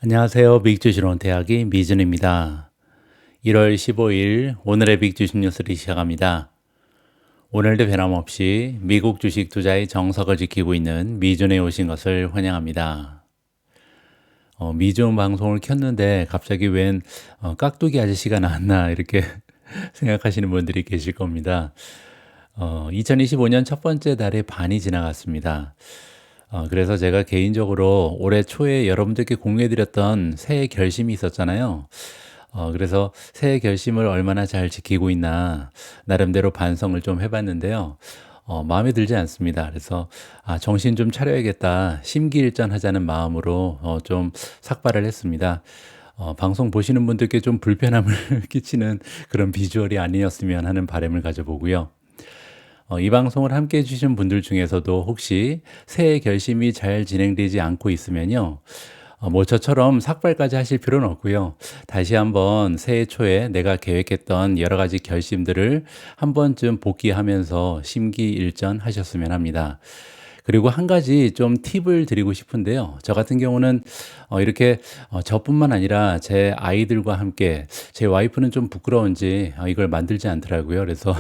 안녕하세요. 빅주식론 대학의 미준입니다. 1월 15일 오늘의 빅주식 뉴스를 시작합니다. 오늘도 변함없이 미국 주식 투자의 정석을 지키고 있는 미준에 오신 것을 환영합니다. 미준 방송을 켰는데 갑자기 웬 깍두기 아저씨가 나왔나 이렇게 생각하시는 분들이 계실 겁니다. 2025년 첫 번째 달의 반이 지나갔습니다. 그래서 제가 개인적으로 올해 초에 여러분들께 공유해드렸던 새해 결심이 있었잖아요. 그래서 새해 결심을 얼마나 잘 지키고 있나 나름대로 반성을 좀 해봤는데요. 마음에 들지 않습니다. 그래서 정신 좀 차려야겠다, 심기일전하자는 마음으로 좀 삭발을 했습니다. 방송 보시는 분들께 좀 불편함을 끼치는 그런 비주얼이 아니었으면 하는 바람을 가져보고요. 이 방송을 함께 해주신 분들 중에서도 혹시 새해 결심이 잘 진행되지 않고 있으면요. 뭐 저처럼 삭발까지 하실 필요는 없고요. 다시 한번 새해 초에 내가 계획했던 여러 가지 결심들을 한 번쯤 복귀하면서 심기일전하셨으면 합니다. 그리고 한 가지 좀 팁을 드리고 싶은데요. 저 같은 경우는 이렇게 저뿐만 아니라 제 아이들과 함께, 제 와이프는 좀 부끄러운지 이걸 만들지 않더라고요. 그래서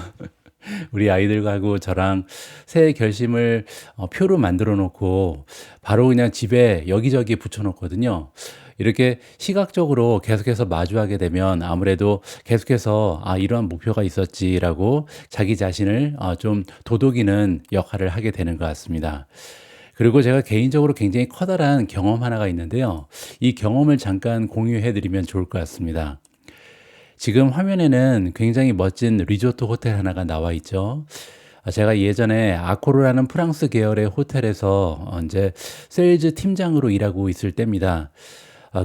우리 아이들하고 저랑 새해 결심을 표로 만들어 놓고 바로 그냥 집에 여기저기 붙여 놓거든요. 이렇게 시각적으로 계속해서 마주하게 되면 아무래도 계속해서 이러한 목표가 있었지라고 자기 자신을 좀 도독이는 역할을 하게 되는 것 같습니다. 그리고 제가 개인적으로 굉장히 커다란 경험 하나가 있는데요. 이 경험을 잠깐 공유해 드리면 좋을 것 같습니다. 지금 화면에는 굉장히 멋진 리조트 호텔 하나가 나와 있죠. 제가 예전에 아코르라는 프랑스 계열의 호텔에서 이제 세일즈 팀장으로 일하고 있을 때입니다.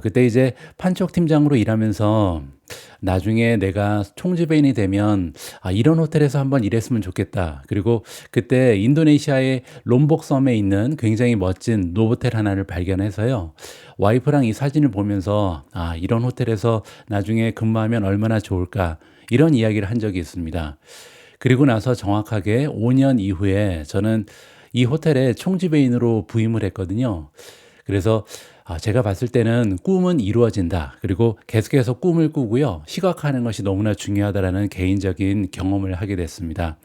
그때 이제 판촉 팀장으로 일하면서 나중에 내가 총지배인이 되면 이런 호텔에서 한번 일했으면 좋겠다. 그리고 그때 인도네시아의 롬복 섬에 있는 굉장히 멋진 노보텔 하나를 발견해서요. 와이프랑 이 사진을 보면서 이런 호텔에서 나중에 근무하면 얼마나 좋을까, 이런 이야기를 한 적이 있습니다. 그리고 나서 정확하게 5년 이후에 저는 이 호텔의 총지배인으로 부임을 했거든요. 그래서 제가 봤을 때는 꿈은 이루어진다. 그리고 계속해서 꿈을 꾸고요. 시각화하는 것이 너무나 중요하다라는 개인적인 경험을 하게 됐습니다.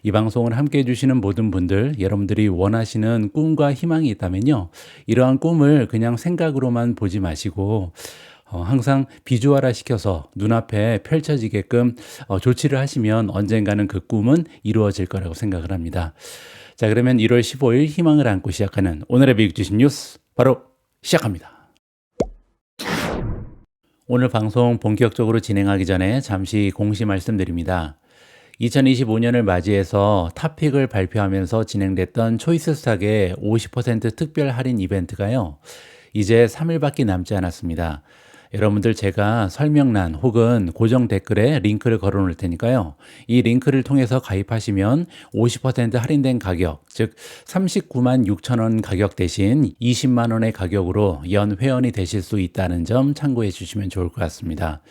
이 방송을 함께 해주시는 모든 분들, 여러분들이 원하시는 꿈과 희망이 있다면요. 이러한 꿈을 그냥 생각으로만 보지 마시고 항상 비주얼화 시켜서 눈앞에 펼쳐지게끔 조치를 하시면 언젠가는 그 꿈은 이루어질 거라고 생각을 합니다. 자, 그러면 1월 15일 희망을 안고 시작하는 오늘의 미국 주식 뉴스 바로 시작합니다. 오늘 방송 본격적으로 진행하기 전에 잠시 공시 말씀드립니다. 2025년을 맞이해서 탑픽을 발표하면서 진행됐던 초이스 스탁의 50% 특별 할인 이벤트가요, 이제 3일밖에 남지 않았습니다. 여러분들 제가 설명란 혹은 고정 댓글에 링크를 걸어 놓을 테니까요. 이 링크를 통해서 가입하시면 50% 할인된 가격, 즉 39만 6천 원 가격 대신 20만 원의 가격으로 연 회원이 되실 수 있다는 점 참고해 주시면 좋을 것 같습니다.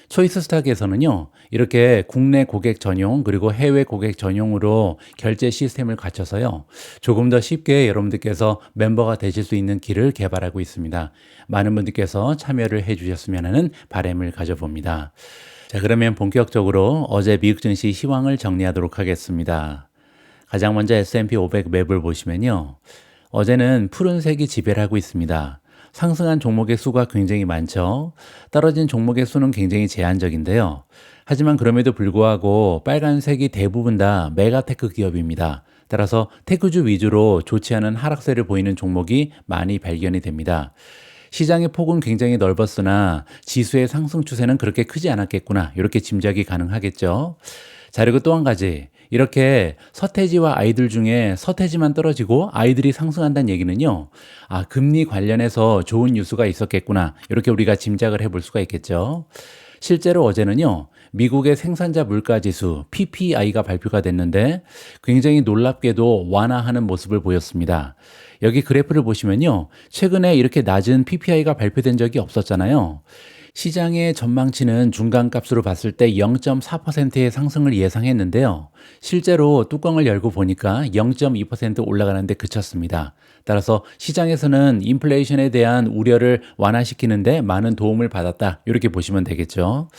초이스 스탁에서는요, 이렇게 국내 고객 전용 그리고 해외 고객 전용으로 결제 시스템을 갖춰서요, 조금 더 쉽게 여러분들께서 멤버가 되실 수 있는 길을 개발하고 있습니다. 많은 분들께서 참여를 해주셨으면 하는 바람을 가져봅니다. 자, 그러면 본격적으로 어제 미국 증시 시황을 정리하도록 하겠습니다. 가장 먼저 S&P 500 맵을 보시면요, 어제는 푸른색이 지배를 하고 있습니다. 상승한 종목의 수가 굉장히 많죠. 떨어진 종목의 수는 굉장히 제한적인데요. 하지만 그럼에도 불구하고 빨간색이 대부분 다 메가테크 기업입니다. 따라서 테크주 위주로 좋지 않은 하락세를 보이는 종목이 많이 발견이 됩니다. 시장의 폭은 굉장히 넓었으나 지수의 상승 추세는 그렇게 크지 않았겠구나, 이렇게 짐작이 가능하겠죠. 자, 그리고 또 한 가지, 이렇게 서태지와 아이들 중에 서태지만 떨어지고 아이들이 상승한다는 얘기는요, 금리 관련해서 좋은 뉴스가 있었겠구나, 이렇게 우리가 짐작을 해볼 수가 있겠죠. 실제로 어제는요, 미국의 생산자 물가지수 PPI가 발표가 됐는데 굉장히 놀랍게도 완화하는 모습을 보였습니다. 여기 그래프를 보시면요, 최근에 이렇게 낮은 PPI가 발표된 적이 없었잖아요. 시장의 전망치는 중간값으로 봤을 때 0.4%의 상승을 예상했는데요. 실제로 뚜껑을 열고 보니까 0.2% 올라가는데 그쳤습니다. 따라서 시장에서는 인플레이션에 대한 우려를 완화시키는데 많은 도움을 받았다. 이렇게 보시면 되겠죠.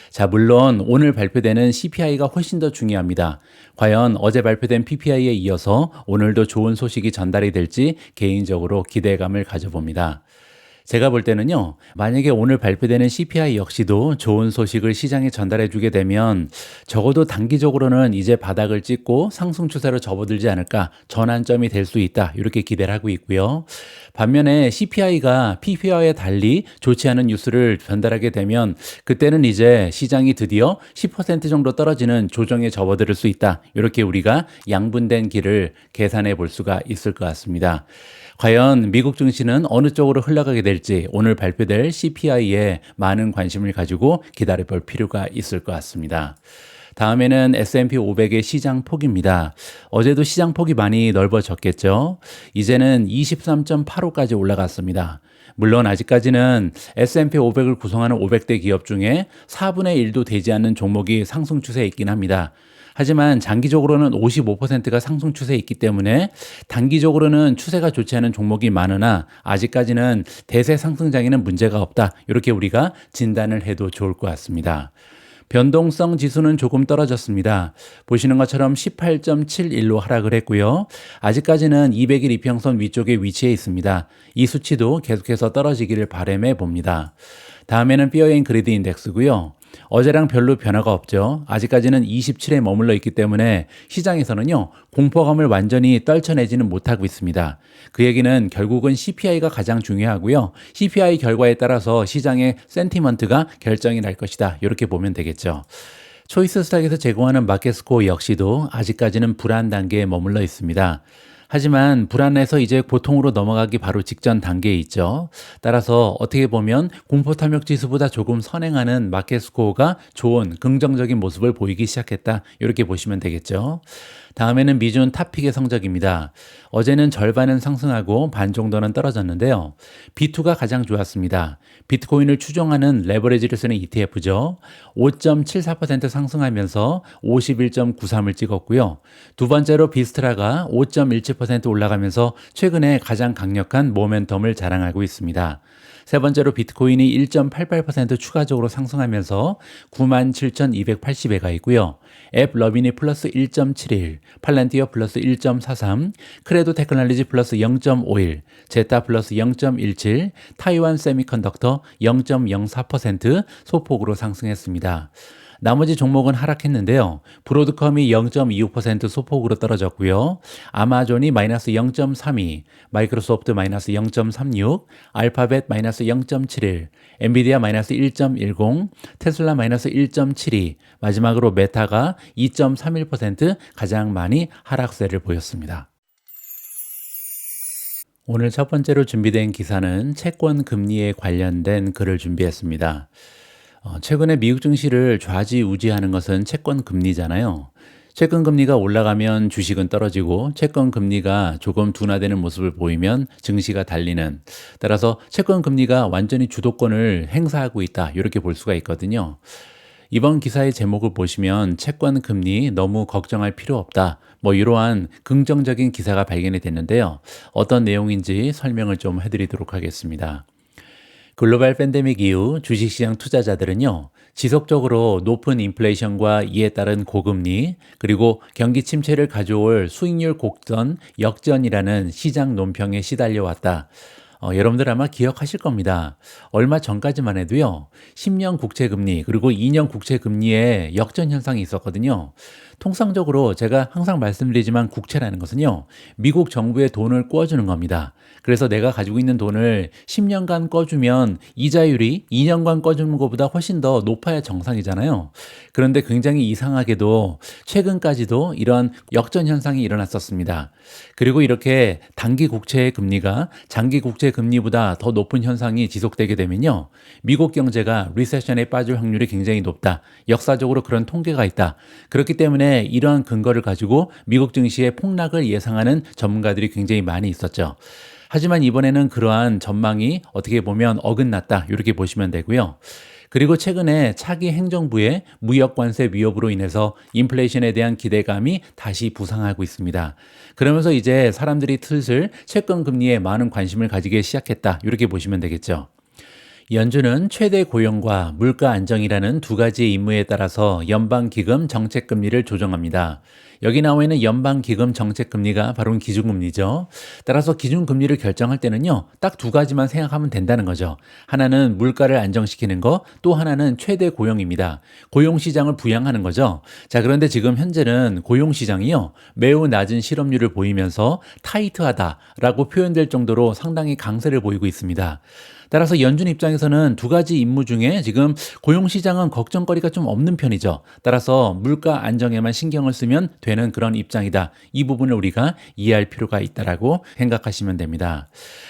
자, 물론 오늘 발표되는 CPI가 훨씬 더 중요합니다. 과연 어제 발표된 PPI에 이어서 오늘도 좋은 소식이 전달이 될지 개인적으로 기대감을 가져봅니다. 제가 볼 때는요, 만약에 오늘 발표되는 CPI 역시도 좋은 소식을 시장에 전달해 주게 되면 적어도 단기적으로는 이제 바닥을 찍고 상승 추세로 접어들지 않을까 전환점이 될 수 있다. 이렇게 기대를 하고 있고요. 반면에 CPI가 PPI와의 달리 좋지 않은 뉴스를 전달하게 되면 그때는 이제 시장이 드디어 10% 정도 떨어지는 조정에 접어들 수 있다. 이렇게 우리가 양분된 길을 계산해 볼 수가 있을 것 같습니다. 과연 미국 증시는 어느 쪽으로 흘러가게 될지 오늘 발표될 CPI에 많은 관심을 가지고 기다려 볼 필요가 있을 것 같습니다. 다음에는 S&P 500의 시장 폭입니다. 어제도 시장 폭이 많이 넓어졌겠죠. 이제는 23.85까지 올라갔습니다. 물론 아직까지는 S&P 500을 구성하는 500대 기업 중에 4분의 1도 되지 않는 종목이 상승 추세에 있긴 합니다. 하지만 장기적으로는 55%가 상승 추세에 있기 때문에 단기적으로는 추세가 좋지 않은 종목이 많으나 아직까지는 대세 상승장에는 문제가 없다. 이렇게 우리가 진단을 해도 좋을 것 같습니다. 변동성 지수는 조금 떨어졌습니다. 보시는 것처럼 18.71로 하락을 했고요. 아직까지는 200일 이평선 위쪽에 위치해 있습니다. 이 수치도 계속해서 떨어지기를 바람해 봅니다. 다음에는 피어 앤 그리드 인덱스고요. 어제랑 별로 변화가 없죠. 아직까지는 27에 머물러 있기 때문에 시장에서는요, 공포감을 완전히 떨쳐내지는 못하고 있습니다. 그 얘기는 결국은 CPI가 가장 중요하고요. CPI 결과에 따라서 시장의 센티먼트가 결정이 날 것이다. 이렇게 보면 되겠죠. 초이스 스탁에서 제공하는 마켓스코어 역시도 아직까지는 불안 단계에 머물러 있습니다. 하지만 불안해서 이제 보통으로 넘어가기 바로 직전 단계에 있죠. 따라서 어떻게 보면 공포탐욕 지수보다 조금 선행하는 마켓스코어가 좋은 긍정적인 모습을 보이기 시작했다. 이렇게 보시면 되겠죠. 다음에는 미준 탑픽의 성적입니다. 어제는 절반은 상승하고 반 정도는 떨어졌는데요. B2가 가장 좋았습니다. 비트코인을 추종하는 레버리지를 쓰는 ETF죠. 5.74% 상승하면서 51.93을 찍었고요. 두 번째로 비스트라가 5.17% 올라가면서 최근에 가장 강력한 모멘텀을 자랑하고 있습니다. 세 번째로 비트코인이 1.88% 추가적으로 상승하면서 97,280에 가 있고요. 앱 러비니 플러스 1.71, 팔란티어 플러스 1.43, 크레도 테크놀로지 플러스 0.51, 제타 플러스 0.17, 타이완 세미컨덕터 0.04% 소폭으로 상승했습니다. 나머지 종목은 하락했는데요. 브로드컴이 0.26% 소폭으로 떨어졌고요. 아마존이 마이너스 0.32, 마이크로소프트 마이너스 0.36, 알파벳 마이너스 0.71, 엔비디아 마이너스 1.10, 테슬라 마이너스 1.72, 마지막으로 메타가 2.31% 가장 많이 하락세를 보였습니다. 오늘 첫 번째로 준비된 기사는 채권 금리에 관련된 글을 준비했습니다. 최근에 미국 증시를 좌지우지하는 것은 채권 금리잖아요. 채권 금리가 올라가면 주식은 떨어지고 채권 금리가 조금 둔화되는 모습을 보이면 증시가 달리는, 따라서 채권 금리가 완전히 주도권을 행사하고 있다, 이렇게 볼 수가 있거든요. 이번 기사의 제목을 보시면 채권 금리 너무 걱정할 필요 없다, 이러한 긍정적인 기사가 발견이 됐는데요. 어떤 내용인지 설명을 좀 해드리도록 하겠습니다. 글로벌 팬데믹 이후 주식시장 투자자들은요, 지속적으로 높은 인플레이션과 이에 따른 고금리, 그리고 경기 침체를 가져올 수익률 곡선 역전이라는 시장 논평에 시달려왔다. 여러분들 아마 기억하실 겁니다. 얼마 전까지만 해도요, 10년 국채금리 그리고 2년 국채금리에 역전 현상이 있었거든요. 통상적으로 제가 항상 말씀드리지만 국채라는 것은요, 미국 정부의 돈을 꿔주는 겁니다. 그래서 내가 가지고 있는 돈을 10년간 꿔주면 이자율이 2년간 꿔주는 것보다 훨씬 더 높아야 정상이잖아요. 그런데 굉장히 이상하게도 최근까지도 이런 역전 현상이 일어났었습니다. 그리고 이렇게 단기 국채의 금리가 장기 국채 금리보다 더 높은 현상이 지속되게 되면요, 미국 경제가 리세션에 빠질 확률이 굉장히 높다. 역사적으로 그런 통계가 있다. 그렇기 때문에 이러한 근거를 가지고 미국 증시의 폭락을 예상하는 전문가들이 굉장히 많이 있었죠. 하지만 이번에는 그러한 전망이 어떻게 보면 어긋났다, 이렇게 보시면 되고요. 그리고 최근에 차기 행정부의 무역 관세 위협으로 인해서 인플레이션에 대한 기대감이 다시 부상하고 있습니다. 그러면서 이제 사람들이 슬슬 채권 금리에 많은 관심을 가지기 시작했다. 이렇게 보시면 되겠죠. 연준은 최대 고용과 물가 안정이라는 두 가지 임무에 따라서 연방기금 정책금리를 조정합니다. 여기 나와 있는 연방기금 정책금리가 바로 기준금리죠. 따라서 기준금리를 결정할 때는요, 딱 두 가지만 생각하면 된다는 거죠. 하나는 물가를 안정시키는 거, 또 하나는 최대 고용입니다. 고용시장을 부양하는 거죠. 자, 그런데 지금 현재는 고용시장이요, 매우 낮은 실업률을 보이면서 타이트하다라고 표현될 정도로 상당히 강세를 보이고 있습니다. 따라서 연준 입장에서는 두 가지 임무 중에 지금 고용시장은 걱정거리가 좀 없는 편이죠. 따라서 물가 안정에만 신경을 쓰면 되는 그런 입장이다. 이 부분을 우리가 이해할 필요가 있다라고 생각하시면 됩니다.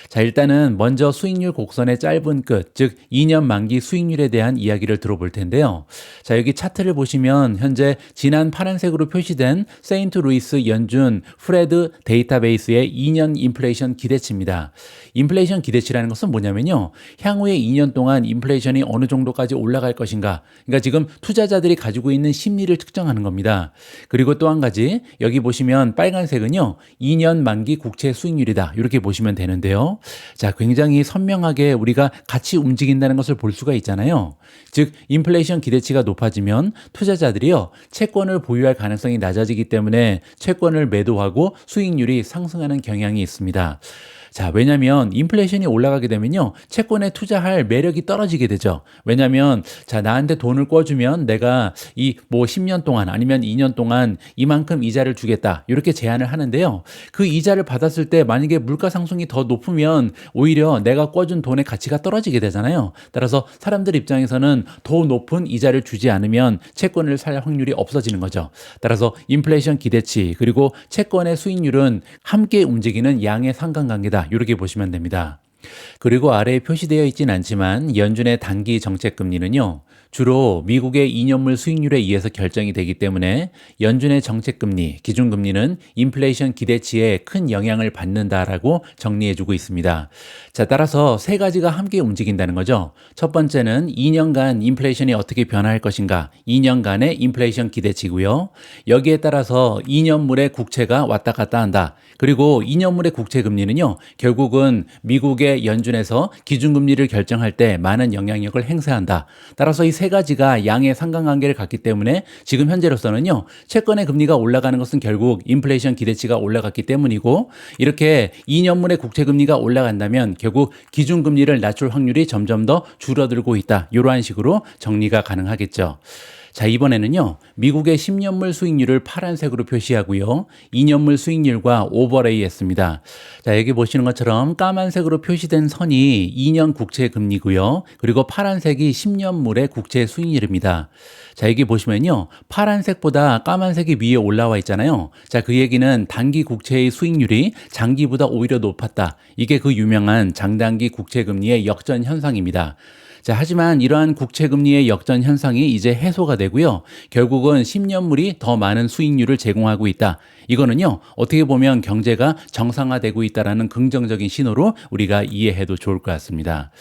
자, 일단은 먼저 수익률 곡선의 짧은 끝, 즉 2년 만기 수익률에 대한 이야기를 들어볼 텐데요. 자, 여기 차트를 보시면 현재 진한 파란색으로 표시된 세인트루이스 연준 프레드 데이터베이스의 2년 인플레이션 기대치입니다. 인플레이션 기대치라는 것은 뭐냐면요, 향후에 2년 동안 인플레이션이 어느 정도까지 올라갈 것인가, 그러니까 지금 투자자들이 가지고 있는 심리를 측정하는 겁니다. 그리고 또 한 가지, 여기 보시면 빨간색은요, 2년 만기 국채 수익률이다, 이렇게 보시면 되는데요. 자, 굉장히 선명하게 우리가 같이 움직인다는 것을 볼 수가 있잖아요. 즉, 인플레이션 기대치가 높아지면 투자자들이요, 채권을 보유할 가능성이 낮아지기 때문에 채권을 매도하고 수익률이 상승하는 경향이 있습니다. 자, 왜냐면 인플레이션이 올라가게 되면요, 채권에 투자할 매력이 떨어지게 되죠. 왜냐면 자, 나한테 돈을 꿔주면 내가 이 10년 동안 아니면 2년 동안 이만큼 이자를 주겠다, 이렇게 제안을 하는데요. 그 이자를 받았을 때 만약에 물가 상승이 더 높으면 오히려 내가 꿔준 돈의 가치가 떨어지게 되잖아요. 따라서 사람들 입장에서는 더 높은 이자를 주지 않으면 채권을 살 확률이 없어지는 거죠. 따라서 인플레이션 기대치 그리고 채권의 수익률은 함께 움직이는 양의 상관관계다, 이렇게 보시면 됩니다. 그리고 아래에 표시되어 있진 않지만 연준의 단기 정책금리는요, 주로 미국의 2년물 수익률에 의해서 결정이 되기 때문에 연준의 정책금리, 기준금리는 인플레이션 기대치에 큰 영향을 받는다라고 정리해주고 있습니다. 자, 따라서 세 가지가 함께 움직인다는 거죠. 첫 번째는 2년간 인플레이션이 어떻게 변화할 것인가, 2년간의 인플레이션 기대치고요. 여기에 따라서 2년물의 국채가 왔다 갔다 한다. 그리고 2년물의 국채금리는요, 결국은 미국의 연준에서 기준금리를 결정할 때 많은 영향력을 행사한다. 따라서 이 세 가지가 양의 상관관계를 갖기 때문에 지금 현재로서는요, 채권의 금리가 올라가는 것은 결국 인플레이션 기대치가 올라갔기 때문이고, 이렇게 2년물의 국채금리가 올라간다면 결국 기준금리를 낮출 확률이 점점 더 줄어들고 있다. 이러한 식으로 정리가 가능하겠죠. 자, 이번에는요, 미국의 10년물 수익률을 파란색으로 표시하고요, 2년물 수익률과 오버레이 했습니다. 자, 여기 보시는 것처럼 까만색으로 표시된 선이 2년 국채 금리고요, 그리고 파란색이 10년물의 국채 수익률입니다. 자, 여기 보시면요, 파란색보다 까만색이 위에 올라와 있잖아요. 자, 그 얘기는 단기 국채의 수익률이 장기보다 오히려 높았다. 이게 그 유명한 장단기 국채 금리의 역전 현상입니다. 자, 하지만 이러한 국채금리의 역전 현상이 이제 해소가 되고요, 결국은 10년물이 더 많은 수익률을 제공하고 있다. 이거는요, 어떻게 보면 경제가 정상화되고 있다는 긍정적인 신호로 우리가 이해해도 좋을 것 같습니다.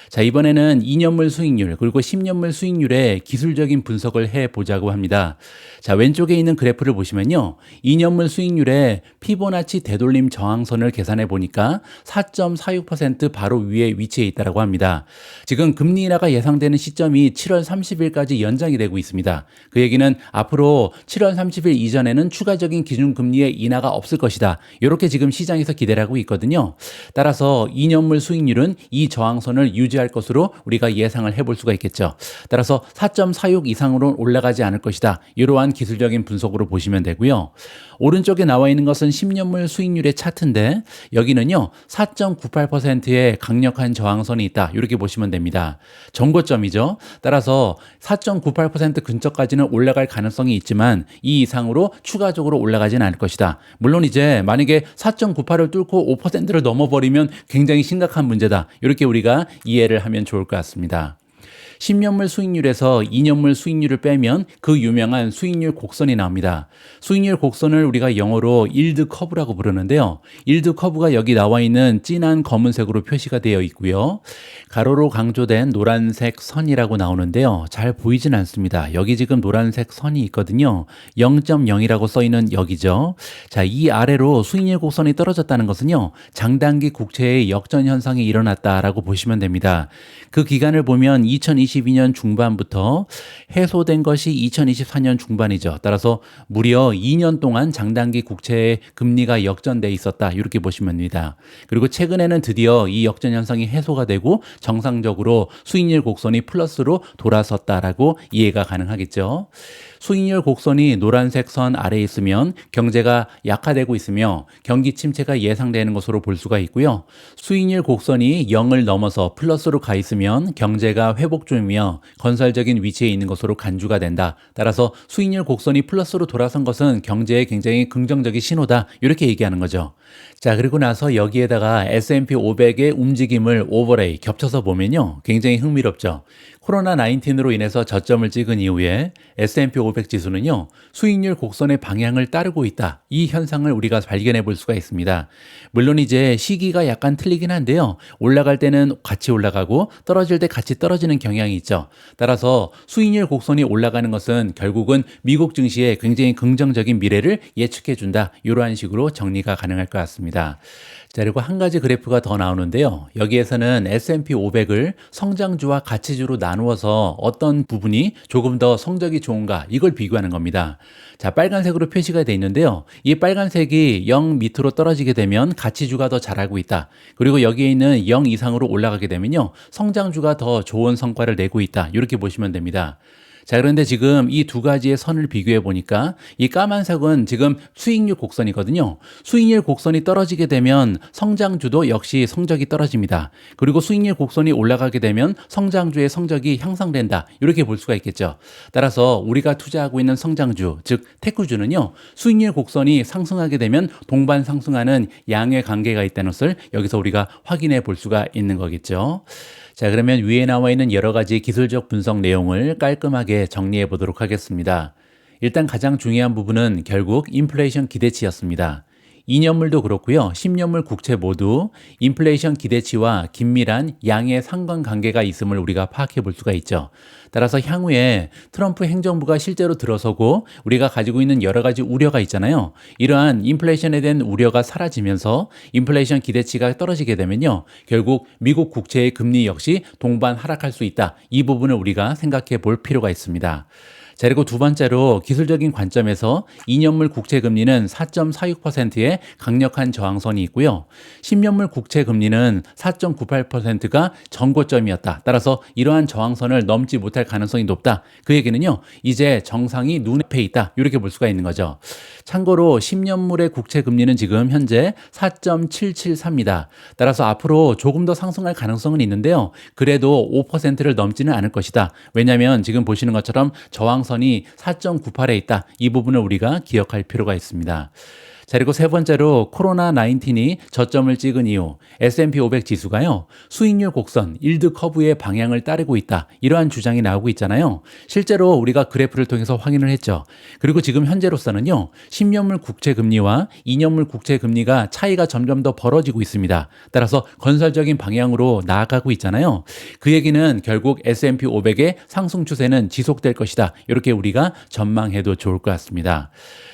자, 이번에는 2년물 수익률 그리고 10년물 수익률의 기술적인 분석을 해보자고 합니다. 자, 왼쪽에 있는 그래프를 보시면요, 2년물 수익률의 피보나치 되돌림 저항선을 계산해 보니까 4.46% 바로 위에 위치해 있다고 합니다. 지금 금리 인하가 예상되는 시점이 7월 30일까지 연장이 되고 있습니다. 그 얘기는 앞으로 7월 30일 이전에는 추가적인 기준금리의 인하가 없을 것이다, 이렇게 지금 시장에서 기대를 하고 있거든요. 따라서 2년물 수익률은 이 저항선을 유지할 것으로 우리가 예상을 해볼 수가 있겠죠. 따라서 4.46 이상으로 올라가지 않을 것이다, 이러한 기술적인 분석으로 보시면 되고요. 오른쪽에 나와 있는 것은 10년물 수익률의 차트인데, 여기는요 4.98%의 강력한 저항선이 있다, 이렇게 보시면 됩니다. 정고점이죠. 따라서 4.98% 근처까지는 올라갈 가능성이 있지만 이 이상으로 추가적으로 올라가지는 않을 것이다. 물론 이제 만약에 4.98을 뚫고 5%를 넘어버리면 굉장히 심각한 문제다, 이렇게 우리가 이해를 하면 좋을 것 같습니다. 10년물 수익률에서 2년물 수익률을 빼면 그 유명한 수익률 곡선이 나옵니다. 수익률 곡선을 우리가 영어로 일드 커브라고 부르는데요. 일드 커브가 여기 나와 있는 진한 검은색으로 표시가 되어 있고요. 가로로 강조된 노란색 선이라고 나오는데요. 잘 보이진 않습니다. 여기 지금 노란색 선이 있거든요. 0.0이라고 써 있는 여기죠. 자, 이 아래로 수익률 곡선이 떨어졌다는 것은요. 장단기 국채의 역전 현상이 일어났다라고 보시면 됩니다. 그 기간을 보면 2022년 중반부터 해소된 것이 2024년 중반이죠. 따라서 무려 2년 동안 장단기 국채의 금리가 역전돼 있었다. 이렇게 보시면 됩니다. 그리고 최근에는 드디어 이 역전 현상이 해소가 되고 정상적으로 수익률 곡선이 플러스로 돌아섰다라고 이해가 가능하겠죠. 수익률 곡선이 노란색 선 아래에 있으면 경제가 약화되고 있으며 경기 침체가 예상되는 것으로 볼 수가 있고요. 수익률 곡선이 0을 넘어서 플러스로 가 있으면 경제가 회복 중이며 건설적인 위치에 있는 것으로 간주가 된다. 따라서 수익률 곡선이 플러스로 돌아선 것은 경제에 굉장히 긍정적인 신호다. 이렇게 얘기하는 거죠. 자, 그리고 나서 여기에다가 S&P 500의 움직임을 오버레이 겹쳐서 보면요. 굉장히 흥미롭죠. 코로나19로 인해서 저점을 찍은 이후에 S&P 500 지수는요. 수익률 곡선의 방향을 따르고 있다. 이 현상을 우리가 발견해 볼 수가 있습니다. 물론 이제 시기가 약간 틀리긴 한데요. 올라갈 때는 같이 올라가고 떨어질 때 같이 떨어지는 경향이 있죠. 따라서 수익률 곡선이 올라가는 것은 결국은 미국 증시에 굉장히 긍정적인 미래를 예측해 준다. 이러한 식으로 정리가 가능할 것 같습니다. 자, 그리고 한 가지 그래프가 더 나오는데요. 여기에서는 S&P 500을 성장주와 가치주로 나누어서 어떤 부분이 조금 더 성적이 좋은가 이걸 비교하는 겁니다. 자, 빨간색으로 표시가 되어 있는데요. 이 빨간색이 0 밑으로 떨어지게 되면 가치주가 더 잘하고 있다. 그리고 여기에 있는 0 이상으로 올라가게 되면요. 성장주가 더 좋은 성과를 내고 있다. 이렇게 보시면 됩니다. 자, 그런데 지금 이 두 가지의 선을 비교해 보니까 이 까만색은 지금 수익률 곡선이거든요. 수익률 곡선이 떨어지게 되면 성장주도 역시 성적이 떨어집니다. 그리고 수익률 곡선이 올라가게 되면 성장주의 성적이 향상된다. 이렇게 볼 수가 있겠죠. 따라서 우리가 투자하고 있는 성장주, 즉 테크주는요. 수익률 곡선이 상승하게 되면 동반 상승하는 양의 관계가 있다는 것을 여기서 우리가 확인해 볼 수가 있는 거겠죠. 자, 그러면 위에 나와 있는 여러 가지 기술적 분석 내용을 깔끔하게 정리해 보도록 하겠습니다. 일단 가장 중요한 부분은 결국 인플레이션 기대치였습니다. 2년물도 그렇고요. 10년물 국채 모두 인플레이션 기대치와 긴밀한 양의 상관관계가 있음을 우리가 파악해 볼 수가 있죠. 따라서 향후에 트럼프 행정부가 실제로 들어서고 우리가 가지고 있는 여러 가지 우려가 있잖아요. 이러한 인플레이션에 대한 우려가 사라지면서 인플레이션 기대치가 떨어지게 되면요. 결국 미국 국채의 금리 역시 동반 하락할 수 있다. 이 부분을 우리가 생각해 볼 필요가 있습니다. 자, 그리고 두 번째로 기술적인 관점에서 2년물 국채 금리는 4.46%의 강력한 저항선이 있고요. 10년물 국채 금리는 4.98%가 전고점이었다. 따라서 이러한 저항선을 넘지 못할 가능성이 높다. 그 얘기는요. 이제 정상이 눈앞에 있다. 이렇게 볼 수가 있는 거죠. 참고로 10년물의 국채 금리는 지금 현재 4.774입니다. 따라서 앞으로 조금 더 상승할 가능성은 있는데요. 그래도 5%를 넘지는 않을 것이다. 왜냐하면 지금 보시는 것처럼 저항선이 4.98에 있다. 이 부분을 우리가 기억할 필요가 있습니다. 자, 그리고 세 번째로 코로나19이 저점을 찍은 이후 S&P 500 지수가요. 수익률 곡선, 일드 커브의 방향을 따르고 있다. 이러한 주장이 나오고 있잖아요. 실제로 우리가 그래프를 통해서 확인을 했죠. 그리고 지금 현재로서는요. 10년물 국채 금리와 2년물 국채 금리가 차이가 점점 더 벌어지고 있습니다. 따라서 건설적인 방향으로 나아가고 있잖아요. 그 얘기는 결국 S&P 500의 상승 추세는 지속될 것이다. 이렇게 우리가 전망해도 좋을 것 같습니다.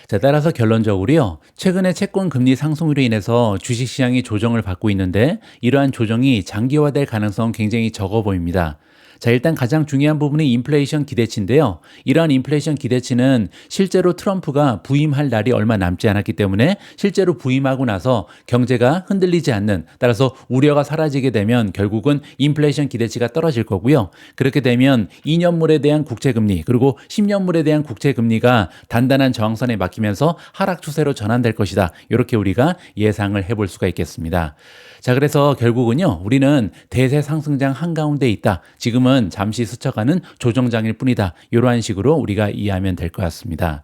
자, 따라서 결론적으로요. 최근에 채권 금리 상승으로 인해서 주식시장이 조정을 받고 있는데 이러한 조정이 장기화될 가능성은 굉장히 적어 보입니다. 자, 일단 가장 중요한 부분이 인플레이션 기대치인데요. 이러한 인플레이션 기대치는 실제로 트럼프가 부임할 날이 얼마 남지 않았기 때문에 실제로 부임하고 나서 경제가 흔들리지 않는, 따라서 우려가 사라지게 되면 결국은 인플레이션 기대치가 떨어질 거고요. 그렇게 되면 2년물에 대한 국채금리 그리고 10년물에 대한 국채금리가 단단한 저항선에 막히면서 하락 추세로 전환될 것이다. 이렇게 우리가 예상을 해볼 수가 있겠습니다. 자, 그래서 결국은요. 우리는 대세 상승장 한가운데 있다. 지금은 지금은 잠시 스쳐가는 조정장일 뿐이다. 이러한 식으로 우리가 이해하면 될 것 같습니다.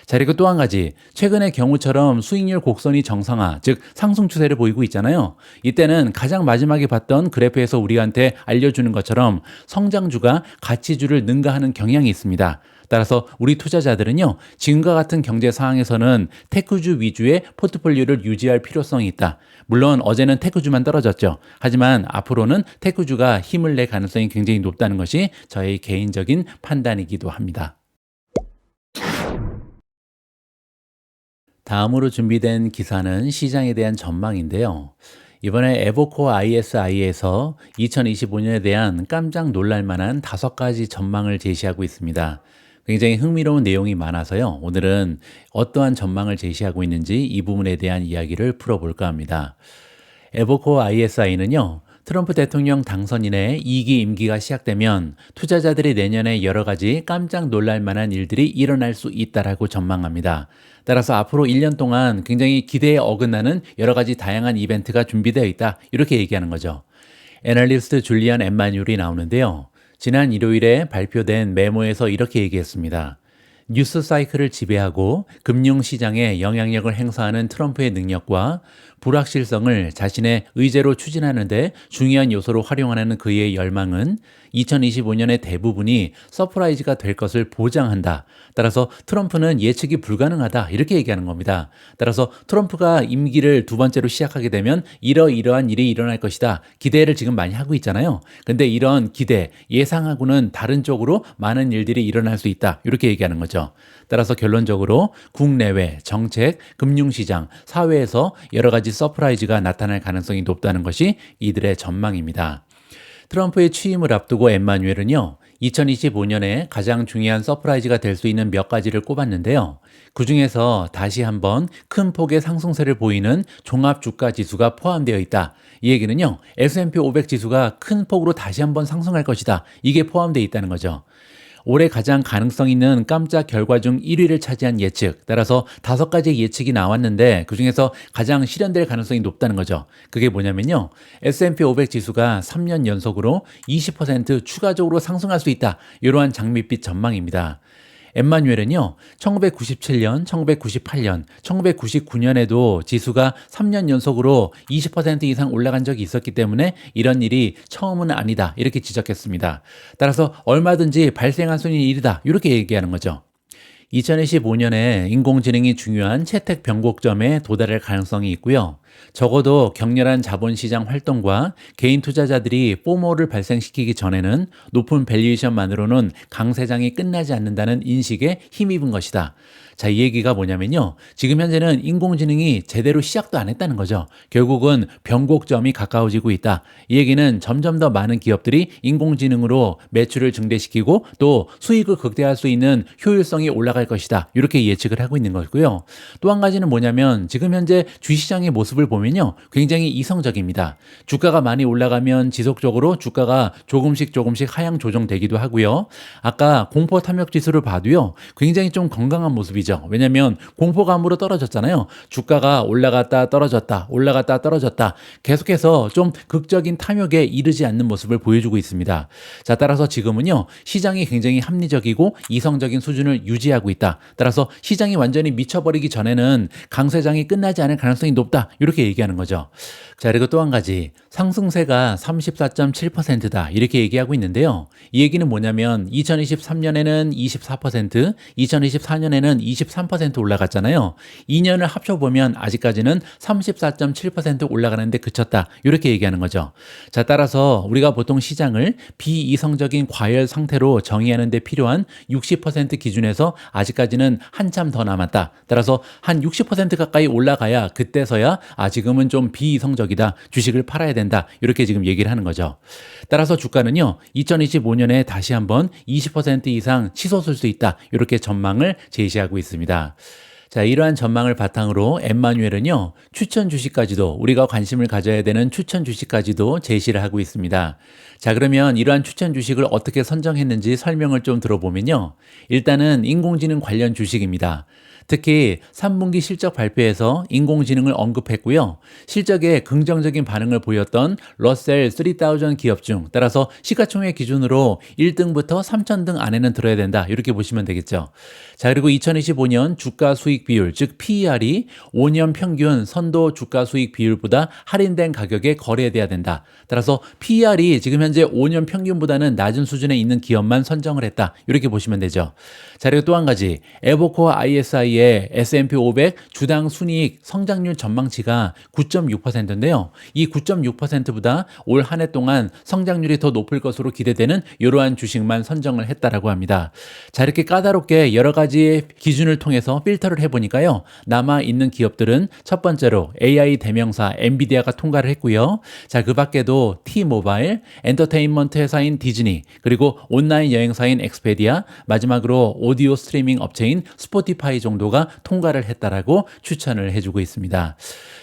자, 그리고 또 한 가지, 최근의 경우처럼 수익률 곡선이 정상화, 즉 상승 추세를 보이고 있잖아요. 이때는 가장 마지막에 봤던 그래프에서 우리한테 알려주는 것처럼 성장주가 가치주를 능가하는 경향이 있습니다. 따라서 우리 투자자들은요, 지금과 같은 경제 상황에서는 테크주 위주의 포트폴리오를 유지할 필요성이 있다. 물론 어제는 테크주만 떨어졌죠. 하지만 앞으로는 테크주가 힘을 낼 가능성이 굉장히 높다는 것이 저의 개인적인 판단이기도 합니다. 다음으로 준비된 기사는 시장에 대한 전망인데요. 이번에 에버코어 ISI에서 2025년에 대한 깜짝 놀랄 만한 5가지 전망을 제시하고 있습니다. 굉장히 흥미로운 내용이 많아서요. 오늘은 어떠한 전망을 제시하고 있는지 이 부분에 대한 이야기를 풀어볼까 합니다. 에버코어 ISI는요. 트럼프 대통령 당선인의 2기 임기가 시작되면 투자자들이 내년에 여러 가지 깜짝 놀랄 만한 일들이 일어날 수 있다라고 전망합니다. 따라서 앞으로 1년 동안 굉장히 기대에 어긋나는 여러 가지 다양한 이벤트가 준비되어 있다. 이렇게 얘기하는 거죠. 애널리스트 줄리안 엠마뉴엘이 나오는데요. 지난 일요일에 발표된 메모에서 이렇게 얘기했습니다. 뉴스 사이클을 지배하고 금융시장에 영향력을 행사하는 트럼프의 능력과 불확실성을 자신의 의제로 추진하는 데 중요한 요소로 활용하는 그의 열망은 2025년의 대부분이 서프라이즈가 될 것을 보장한다. 따라서 트럼프는 예측이 불가능하다. 이렇게 얘기하는 겁니다. 따라서 트럼프가 임기를 두 번째로 시작하게 되면 이러이러한 일이 일어날 것이다. 기대를 지금 많이 하고 있잖아요. 근데 이런 기대, 예상하고는 다른 쪽으로 많은 일들이 일어날 수 있다. 이렇게 얘기하는 거죠. 따라서 결론적으로 국내외, 정책, 금융시장, 사회에서 여러 가지 서프라이즈가 나타날 가능성이 높다는 것이 이들의 전망입니다. 트럼프의 취임을 앞두고 엠마뉴엘은요, 2025년에 가장 중요한 서프라이즈가 될 수 있는 몇 가지를 꼽았는데요. 그 중에서 다시 한번 큰 폭의 상승세를 보이는 종합주가 지수가 포함되어 있다. 이 얘기는요, S&P 500 지수가 큰 폭으로 다시 한번 상승할 것이다. 이게 포함되어 있다는 거죠. 올해 가장 가능성 있는 깜짝 결과 중 1위를 차지한 예측, 따라서 5가지 예측이 나왔는데 그중에서 가장 실현될 가능성이 높다는 거죠. 그게 뭐냐면요, S&P 500 지수가 3년 연속으로 20% 추가적으로 상승할 수 있다. 이러한 장밋빛 전망입니다. 엠마뉴엘은요, 1997년, 1998년, 1999년에도 지수가 3년 연속으로 20% 이상 올라간 적이 있었기 때문에 이런 일이 처음은 아니다. 이렇게 지적했습니다. 따라서 얼마든지 발생할 수 있는 일이다. 이렇게 얘기하는 거죠. 2025년에 인공지능이 중요한 채택 변곡점에 도달할 가능성이 있고요. 적어도 격렬한 자본시장 활동과 개인 투자자들이 포모를 발생시키기 전에는 높은 밸류에이션만으로는 강세장이 끝나지 않는다는 인식에 힘입은 것이다. 자, 이 얘기가 뭐냐면요, 지금 현재는 인공지능이 제대로 시작도 안 했다는 거죠. 결국은 변곡점이 가까워지고 있다. 이 얘기는 점점 더 많은 기업들이 인공지능으로 매출을 증대시키고 또 수익을 극대화할 수 있는 효율성이 올라갈 것이다. 이렇게 예측을 하고 있는 거고요. 또 한 가지는 뭐냐면 지금 현재 주시장의 모습을 보면요, 굉장히 이성적입니다. 주가가 많이 올라가면 지속적으로 주가가 조금씩 하향 조정되기도 하고요. 아까 공포 탐욕 지수를 봐도요, 굉장히 좀 건강한 모습이죠. 왜냐하면 공포감으로 떨어졌잖아요. 주가가 올라갔다 떨어졌다, 올라갔다 떨어졌다, 계속해서 좀 극적인 탐욕에 이르지 않는 모습을 보여주고 있습니다. 자, 따라서 지금은요, 시장이 굉장히 합리적이고 이성적인 수준을 유지하고 있다. 따라서 시장이 완전히 미쳐버리기 전에는 강세장이 끝나지 않을 가능성이 높다. 이렇게 얘기하는 거죠. 자, 그리고 또 한 가지, 상승세가 34.7%다. 이렇게 얘기하고 있는데요. 이 얘기는 뭐냐면 2023년에는 24%, 2024년에는 23% 올라갔잖아요. 2년을 합쳐보면 아직까지는 34.7% 올라가는데 그쳤다. 이렇게 얘기하는 거죠. 자, 따라서 우리가 보통 시장을 비이성적인 과열 상태로 정의하는 데 필요한 60% 기준에서 아직까지는 한참 더 남았다. 따라서 한 60% 가까이 올라가야 그때서야 지금은 좀 비이성적이다. 주식을 팔아야 된다. 이렇게 지금 얘기를 하는 거죠. 따라서 주가는요, 2025년에 다시 한번 20% 이상 치솟을 수 있다. 이렇게 전망을 제시하고 있습니다. 자, 이러한 전망을 바탕으로 엠마뉴엘은요, 추천 주식까지도, 우리가 관심을 가져야 되는 추천 주식까지도 제시를 하고 있습니다. 자, 그러면 이러한 추천 주식을 어떻게 선정했는지 설명을 좀 들어보면요, 일단은 인공지능 관련 주식입니다. 특히 3분기 실적 발표에서 인공지능을 언급했고요. 실적에 긍정적인 반응을 보였던 러셀 3000 기업 중 따라서 시가총액 기준으로 1등부터 3000등 안에는 들어야 된다. 이렇게 보시면 되겠죠. 자, 그리고 2025년 주가 수익 비율, 즉 PER이 5년 평균 선도 주가 수익 비율보다 할인된 가격에 거래돼야 된다. 따라서 PER이 지금 현재 5년 평균보다는 낮은 수준에 있는 기업만 선정을 했다. 이렇게 보시면 되죠. 자, 그리고 또 한 가지, 에버코어 ISI의 S&P 500 주당 순이익 성장률 전망치가 9.6%인데요. 이 9.6%보다 올 한 해 동안 성장률이 더 높을 것으로 기대되는 이러한 주식만 선정을 했다라고 합니다. 자, 이렇게 까다롭게 여러 가지의 기준을 통해서 필터를 해보니까요. 남아 있는 기업들은 첫 번째로 AI 대명사 엔비디아가 통과를 했고요. 자, 그 밖에도 T모바일, 엔터테인먼트 회사인 디즈니, 그리고 온라인 여행사인 엑스페디아, 마지막으로 오디오 스트리밍 업체인 스포티파이 정도가 통과를 했다라고 추천을 해주고 있습니다.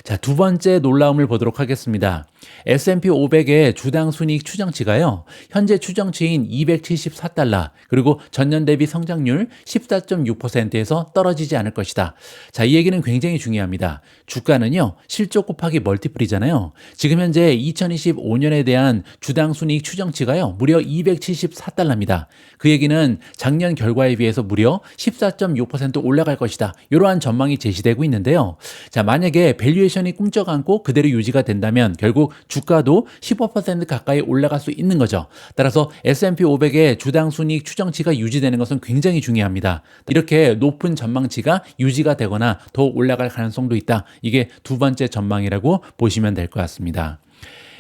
자, 두 번째 놀라움을 보도록 하겠습니다. S&P 500의 주당 순이익 추정치가요. 현재 추정치인 274달러, 그리고 전년 대비 성장률 14.6%에서 떨어지지 않을 것이다. 자, 이 얘기는 굉장히 중요합니다. 주가는요, 실적 곱하기 멀티플이잖아요. 지금 현재 2025년에 대한 주당 순이익 추정치가요, 무려 274달러입니다. 그 얘기는 작년 결과에 비해서 무려 14.6% 올라갈 것이다. 이러한 전망이 제시되고 있는데요. 자, 만약에 밸류에이션이 꿈쩍 않고 그대로 유지가 된다면 결국 주가도 15% 가까이 올라갈 수 있는 거죠. 따라서 S&P 500의 주당 순이익 추정치가 유지되는 것은 굉장히 중요합니다. 이렇게 높은 전망치가 유지가 되거나 더 올라갈 가능성도 있다. 이게 두 번째 전망이라고 보시면 될 것 같습니다.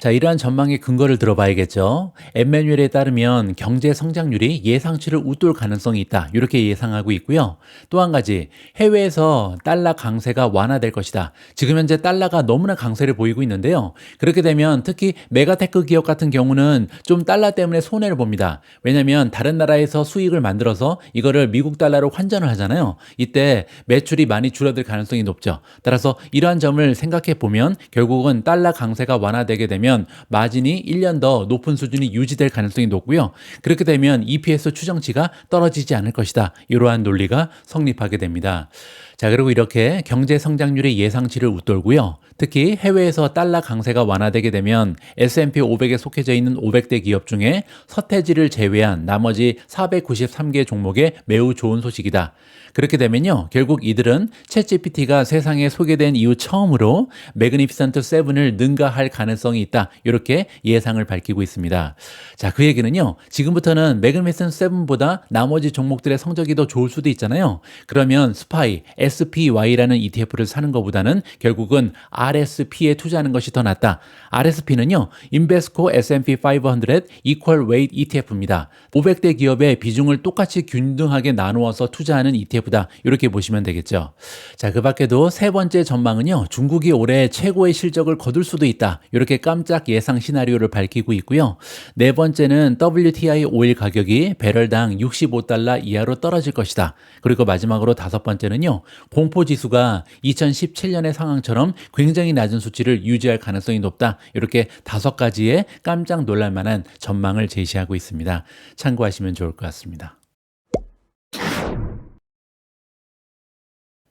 자, 이러한 전망의 근거를 들어봐야겠죠. 엠매뉴얼에 따르면 경제 성장률이 예상치를 웃돌 가능성이 있다. 이렇게 예상하고 있고요. 또 한 가지, 해외에서 달러 강세가 완화될 것이다. 지금 현재 달러가 너무나 강세를 보이고 있는데요. 그렇게 되면 특히 메가테크 기업 같은 경우는 좀 달러 때문에 손해를 봅니다. 왜냐하면 다른 나라에서 수익을 만들어서 이거를 미국 달러로 환전을 하잖아요. 이때 매출이 많이 줄어들 가능성이 높죠. 따라서 이러한 점을 생각해 보면 결국은 달러 강세가 완화되게 되면 마진이 1년 더 높은 수준이 유지될 가능성이 높고요. 그렇게 되면 EPS 추정치가 떨어지지 않을 것이다. 이러한 논리가 성립하게 됩니다. 자, 그리고 이렇게 경제 성장률의 예상치를 웃돌고요. 특히 해외에서 달러 강세가 완화되게 되면 S&P 500에 속해져 있는 500대 기업 중에 서태지를 제외한 나머지 493개 종목에 매우 좋은 소식이다. 그렇게 되면요, 결국 이들은 챗GPT가 세상에 소개된 이후 처음으로 매그니피선트 7을 능가할 가능성이 있다. 이렇게 예상을 밝히고 있습니다. 자, 그 얘기는요, 지금부터는 매그니피선트 7보다 나머지 종목들의 성적이 더 좋을 수도 있잖아요. 그러면 스파이, SPY라는 ETF를 사는 것보다는 결국은 RSP에 투자하는 것이 더 낫다. RSP는요, 인베스코 S&P 500 Equal Weight ETF입니다. 500대 기업의 비중을 똑같이 균등하게 나누어서 투자하는 ETF다. 이렇게 보시면 되겠죠. 자, 그 밖에도 세 번째 전망은요, 중국이 올해 최고의 실적을 거둘 수도 있다. 이렇게 깜짝 예상 시나리오를 밝히고 있고요. 네 번째는 WTI 오일 가격이 배럴당 65달러 이하로 떨어질 것이다. 그리고 마지막으로 다섯 번째는요, 공포지수가 2017년의 상황처럼 굉장히 낮은 수치를 유지할 가능성이 높다. 이렇게 다섯 가지의 깜짝 놀랄 만한 전망을 제시하고 있습니다. 참고하시면 좋을 것 같습니다.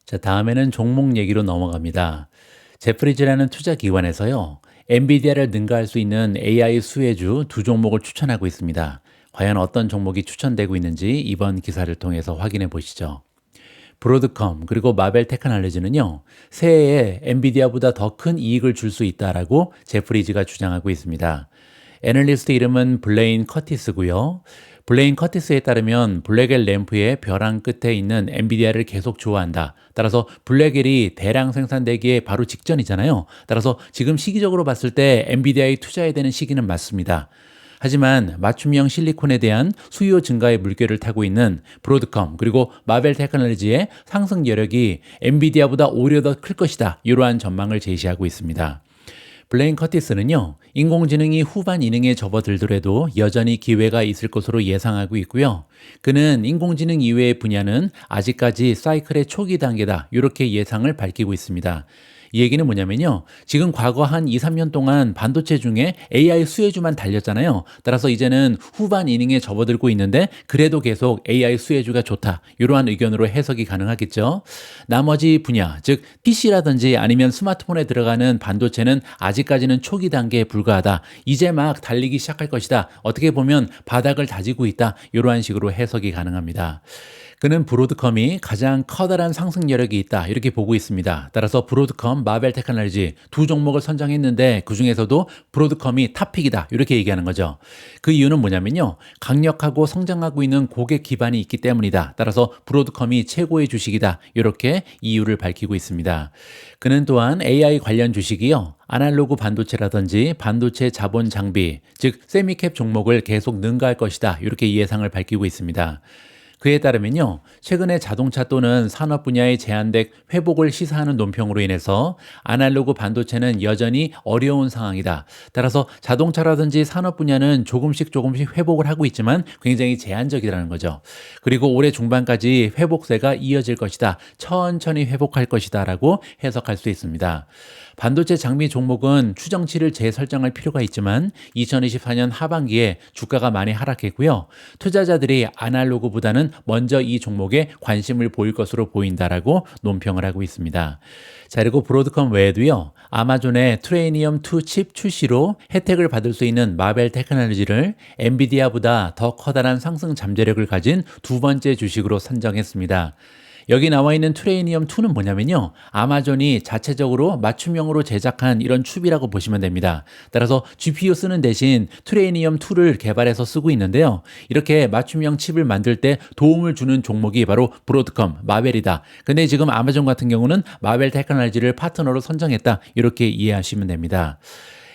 자, 다음에는 종목 얘기로 넘어갑니다. 제프리즈라는 투자기관에서요, 엔비디아를 능가할 수 있는 AI 수혜주 두 종목을 추천하고 있습니다. 과연 어떤 종목이 추천되고 있는지 이번 기사를 통해서 확인해 보시죠. 브로드컴 그리고 마벨 테크놀로지는요, 새해에 엔비디아보다 더 큰 이익을 줄 수 있다라고 제프리즈가 주장하고 있습니다. 애널리스트 이름은 블레인 커티스고요. 블레인 커티스에 따르면 블랙엘 램프의 벼랑 끝에 있는 엔비디아를 계속 좋아한다. 따라서 블랙엘이 대량 생산되기에 바로 직전이잖아요. 따라서 지금 시기적으로 봤을 때 엔비디아에 투자해야 되는 시기는 맞습니다. 하지만 맞춤형 실리콘에 대한 수요 증가의 물결을 타고 있는 브로드컴 그리고 마벨 테크놀로지의 상승 여력이 엔비디아보다 오히려 더 클 것이다. 이러한 전망을 제시하고 있습니다. 블레인 커티스는요, 인공지능이 후반 이닝에 접어들더라도 여전히 기회가 있을 것으로 예상하고 있고요. 그는 인공지능 이외의 분야는 아직까지 사이클의 초기 단계다. 이렇게 예상을 밝히고 있습니다. 이 얘기는 뭐냐면요. 지금 과거 한 2, 3년 동안 반도체 중에 AI 수혜주만 달렸잖아요. 따라서 이제는 후반 이닝에 접어들고 있는데 그래도 계속 AI 수혜주가 좋다. 이러한 의견으로 해석이 가능하겠죠. 나머지 분야, 즉 PC라든지 아니면 스마트폰에 들어가는 반도체는 아직까지는 초기 단계에 불과하다. 이제 막 달리기 시작할 것이다. 어떻게 보면 바닥을 다지고 있다. 이러한 식으로 해석이 가능합니다. 그는 브로드컴이 가장 커다란 상승 여력이 있다 이렇게 보고 있습니다. 따라서 브로드컴, 마벨 테크놀로지 두 종목을 선정했는데 그중에서도 브로드컴이 탑픽이다 이렇게 얘기하는 거죠. 그 이유는 뭐냐면요. 강력하고 성장하고 있는 고객 기반이 있기 때문이다. 따라서 브로드컴이 최고의 주식이다 이렇게 이유를 밝히고 있습니다. 그는 또한 AI 관련 주식이요. 아날로그 반도체라든지 반도체 자본 장비, 즉 세미캡 종목을 계속 능가할 것이다 이렇게 예상을 밝히고 있습니다. 그에 따르면요, 최근에 자동차 또는 산업 분야의 제한된 회복을 시사하는 논평으로 인해서 아날로그 반도체는 여전히 어려운 상황이다. 따라서 자동차라든지 산업 분야는 조금씩 회복을 하고 있지만 굉장히 제한적이라는 거죠. 그리고 올해 중반까지 회복세가 이어질 것이다. 천천히 회복할 것이다. 라고 해석할 수 있습니다. 반도체 장비 종목은 추정치를 재설정할 필요가 있지만 2024년 하반기에 주가가 많이 하락했고요. 투자자들이 아날로그보다는 먼저 이 종목에 관심을 보일 것으로 보인다라고 논평을 하고 있습니다. 자, 그리고 브로드컴 외에도요. 아마존의 트레이니엄2 칩 출시로 혜택을 받을 수 있는 마벨 테크놀로지를 엔비디아보다 더 커다란 상승 잠재력을 가진 두 번째 주식으로 선정했습니다. 여기 나와 있는 트레이니엄2는 뭐냐면요. 아마존이 자체적으로 맞춤형으로 제작한 이런 칩이라고 보시면 됩니다. 따라서 GPU 쓰는 대신 트레이니엄2를 개발해서 쓰고 있는데요. 이렇게 맞춤형 칩을 만들 때 도움을 주는 종목이 바로 브로드컴, 마벨이다. 근데 지금 아마존 같은 경우는 마벨 테크놀로지를 파트너로 선정했다. 이렇게 이해하시면 됩니다.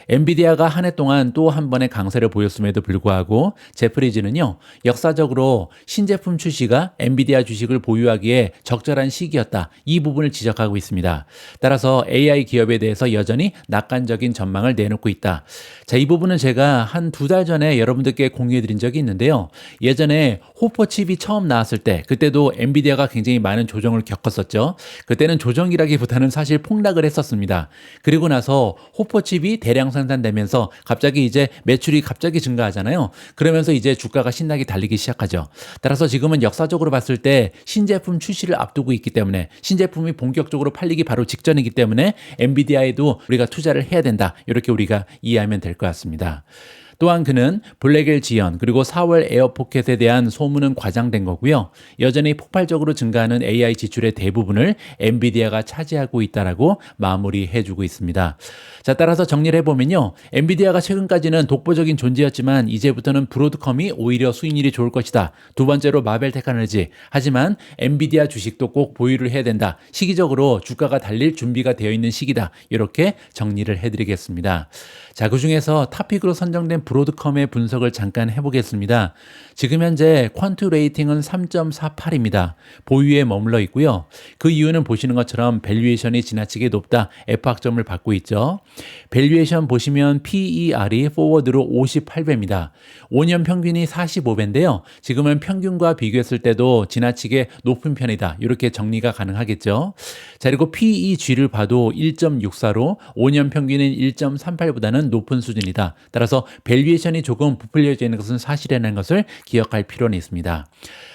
엔비디아가 한 해 동안 또 한 번의 강세를 보였음에도 불구하고 제프리즈는요, 역사적으로 신제품 출시가 엔비디아 주식을 보유하기에 적절한 시기였다. 이 부분을 지적하고 있습니다. 따라서 AI 기업에 대해서 여전히 낙관적인 전망을 내놓고 있다. 자, 이 부분은 제가 한 두 달 전에 여러분들께 공유해드린 적이 있는데요. 예전에 호퍼 칩이 처음 나왔을 때, 그때도 엔비디아가 굉장히 많은 조정을 겪었었죠. 그때는 조정이라기보다는 사실 폭락을 했었습니다. 그리고 나서 호퍼 칩이 대량 생산되면서 갑자기 이제 매출이 갑자기 증가하잖아요. 그러면서 이제 주가가 신나게 달리기 시작하죠. 따라서 지금은 역사적으로 봤을 때 신제품 출시를 앞두고 있기 때문에 신제품이 본격적으로 팔리기 바로 직전이기 때문에 엔비디아에도 우리가 투자를 해야 된다. 이렇게 우리가 이해하면 될 것 같습니다. 또한 그는 블랙엘 지연 그리고 4월 에어포켓에 대한 소문은 과장된 거고요. 여전히 폭발적으로 증가하는 AI 지출의 대부분을 엔비디아가 차지하고 있다라고 마무리해주고 있습니다. 자, 따라서 정리를 해보면요. 엔비디아가 최근까지는 독보적인 존재였지만 이제부터는 브로드컴이 오히려 수익률이 좋을 것이다. 두 번째로 마벨 테크놀로지. 하지만 엔비디아 주식도 꼭 보유를 해야 된다. 시기적으로 주가가 달릴 준비가 되어 있는 시기다. 이렇게 정리를 해드리겠습니다. 자, 그중에서 탑픽으로 선정된 브로드컴의 분석을 잠깐 해보겠습니다. 지금 현재 퀀트 레이팅은 3.48입니다. 보유에 머물러 있고요. 그 이유는 보시는 것처럼 밸류에이션이 지나치게 높다. F학점을 받고 있죠. 밸류에이션 보시면 PER이 포워드로 58배입니다. 5년 평균이 45배인데요. 지금은 평균과 비교했을 때도 지나치게 높은 편이다. 이렇게 정리가 가능하겠죠. 자, 그리고 PEG를 봐도 1.64로 5년 평균인 1.38보다는 높은 수준이다. 따라서 밸류에이션이 조금 부풀려져 있는 것은 사실이라는 것을 기억할 필요는 있습니다.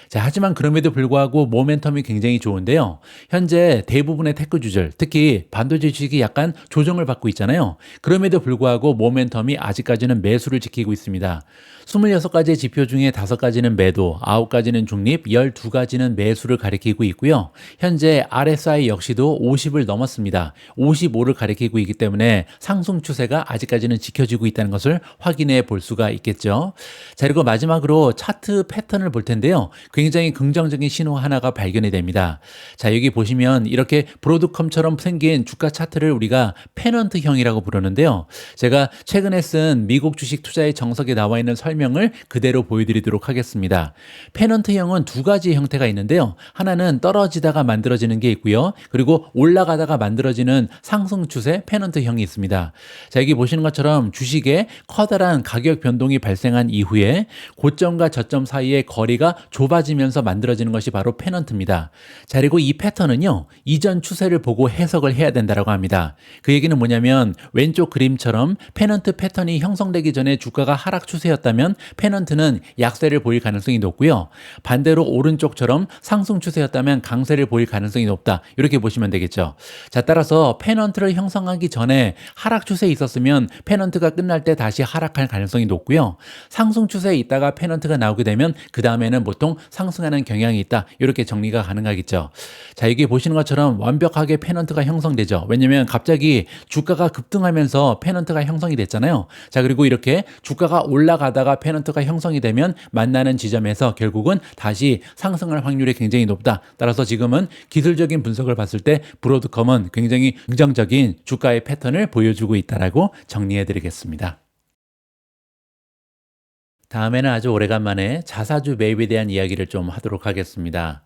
자, 하지만 그럼에도 불구하고 모멘텀이 굉장히 좋은데요. 현재 대부분의 테크주들, 특히 반도체 주식이 약간 조정을 받고 있잖아요. 그럼에도 불구하고 모멘텀이 아직까지는 매수를 지키고 있습니다. 26가지의 지표 중에 5가지는 매도, 9가지는 중립, 12가지는 매수를 가리키고 있고요. 현재 RSI 역시도 50을 넘었습니다. 55를 가리키고 있기 때문에 상승 추세가 아직까지는 지켜지고 있다는 것을 확인해 볼 수가 있겠죠. 자, 그리고 마지막으로 차트 패턴을 볼 텐데요. 굉장히 긍정적인 신호 하나가 발견이 됩니다. 자, 여기 보시면 이렇게 브로드컴처럼 생긴 주가 차트를 우리가 페넌트형이라고 부르는데요. 제가 최근에 쓴 미국 주식 투자의 정석에 나와 있는 설명 설명을 그대로 보여드리도록 하겠습니다. 페넌트형은 두 가지 형태가 있는데요. 하나는 떨어지다가 만들어지는 게 있고요. 그리고 올라가다가 만들어지는 상승 추세 페넌트형이 있습니다. 자, 여기 보시는 것처럼 주식에 커다란 가격 변동이 발생한 이후에 고점과 저점 사이의 거리가 좁아지면서 만들어지는 것이 바로 페넌트입니다. 자, 그리고 이 패턴은요, 이전 추세를 보고 해석을 해야 된다고 합니다. 그 얘기는 뭐냐면 왼쪽 그림처럼 페넌트 패턴이 형성되기 전에 주가가 하락 추세였다면 페넌트는 약세를 보일 가능성이 높고요. 반대로 오른쪽처럼 상승 추세였다면 강세를 보일 가능성이 높다. 이렇게 보시면 되겠죠. 자, 따라서 페넌트를 형성하기 전에 하락 추세에 있었으면 페넌트가 끝날 때 다시 하락할 가능성이 높고요. 상승 추세에 있다가 페넌트가 나오게 되면 그 다음에는 보통 상승하는 경향이 있다. 이렇게 정리가 가능하겠죠. 자, 여기 보시는 것처럼 완벽하게 페넌트가 형성되죠. 왜냐면 갑자기 주가가 급등하면서 페넌트가 형성이 됐잖아요. 자, 그리고 이렇게 주가가 올라가다가 페넌트가 형성이 되면 만나는 지점에서 결국은 다시 상승할 확률이 굉장히 높다. 따라서 지금은 기술적인 분석을 봤을 때 브로드컴은 굉장히 긍정적인 주가의 패턴을 보여주고 있다라고 정리해 드리겠습니다. 다음에는 아주 오래간만에 자사주 매입에 대한 이야기를 좀 하도록 하겠습니다.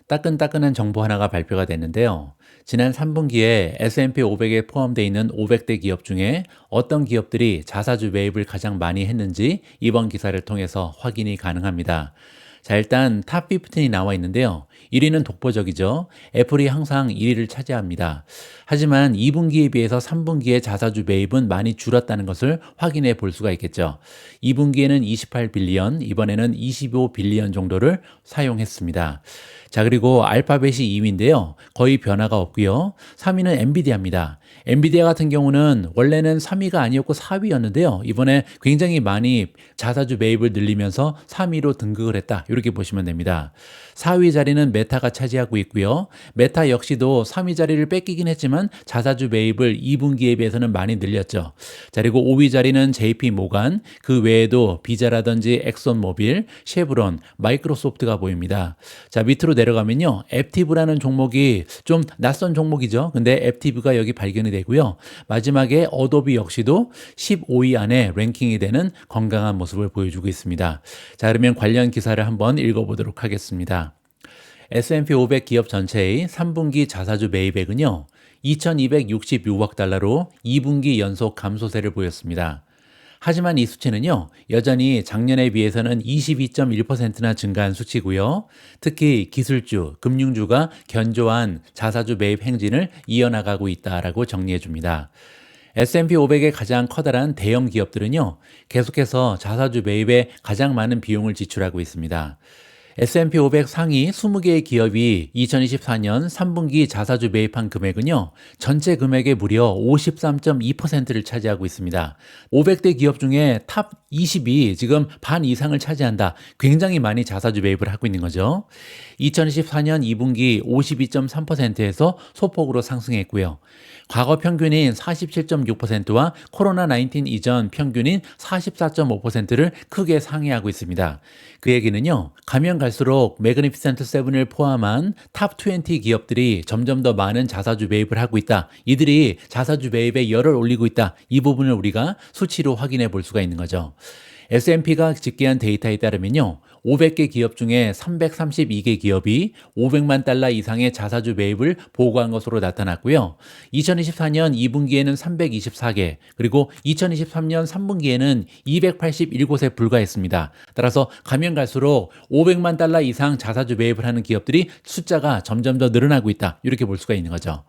따끈따끈한 정보 하나가 발표가 됐는데요. 지난 3분기에 S&P 500에 포함되어 있는 500대 기업 중에 어떤 기업들이 자사주 매입을 가장 많이 했는지 이번 기사를 통해서 확인이 가능합니다. 자, 일단 탑 15이 나와 있는데요. 1위는 독보적이죠. 애플이 항상 1위를 차지합니다. 하지만 2분기에 비해서 3분기에 자사주 매입은 많이 줄었다는 것을 확인해 볼 수가 있겠죠. 2분기에는 28빌리언, 이번에는 25빌리언 정도를 사용했습니다. 자, 그리고 알파벳이 2위인데요. 거의 변화가 없고요. 3위는 엔비디아입니다. 엔비디아 같은 경우는 원래는 3위가 아니었고 4위였는데요. 이번에 굉장히 많이 자사주 매입을 늘리면서 3위로 등극을 했다. 이렇게 보시면 됩니다. 4위 자리는 메타가 차지하고 있고요. 메타 역시도 3위 자리를 뺏기긴 했지만 자사주 매입을 2분기에 비해서는 많이 늘렸죠. 자, 그리고 5위 자리는 JP 모간, 그 외에도 비자라든지 엑손모빌, 쉐브론, 마이크로소프트가 보입니다. 자, 밑으로 내려가면요. 앱티브라는 종목이 좀 낯선 종목이죠. 근데 앱티브가 여기 발견이 되고요. 마지막에 어도비 역시도 15위 안에 랭킹이 되는 건강한 모습을 보여주고 있습니다. 자, 그러면 관련 기사를 한번 읽어보도록 하겠습니다. S&P 500 기업 전체의 3분기 자사주 매입액은요, 2,266억 달러로 2분기 연속 감소세를 보였습니다. 하지만 이 수치는요, 여전히 작년에 비해서는 22.1%나 증가한 수치고요. 특히 기술주, 금융주가 견조한 자사주 매입 행진을 이어나가고 있다라고 정리해 줍니다. S&P 500의 가장 커다란 대형 기업들은요, 계속해서 자사주 매입에 가장 많은 비용을 지출하고 있습니다. S&P 500 상위 20개의 기업이 2024년 3분기 자사주 매입한 금액은요, 전체 금액의 무려 53.2%를 차지하고 있습니다. 500대 기업 중에 탑 20이 지금 반 이상을 차지한다. 굉장히 많이 자사주 매입을 하고 있는 거죠. 2024년 2분기 52.3%에서 소폭으로 상승했고요. 과거 평균인 47.6%와 코로나19 이전 평균인 44.5%를 크게 상회하고 있습니다. 그 얘기는요, 가면 갈수록 매그니피센트 7을 포함한 탑 20 기업들이 점점 더 많은 자사주 매입을 하고 있다. 이들이 자사주 매입에 열을 올리고 있다. 이 부분을 우리가 수치로 확인해 볼 수가 있는 거죠. S&P가 집계한 데이터에 따르면요, 500개 기업 중에 332개 기업이 500만 달러 이상의 자사주 매입을 보고한 것으로 나타났고요. 2024년 2분기에는 324개, 그리고 2023년 3분기에는 281곳에 불과했습니다. 따라서 가면 갈수록 500만 달러 이상 자사주 매입을 하는 기업들이 숫자가 점점 더 늘어나고 있다. 이렇게 볼 수가 있는 거죠.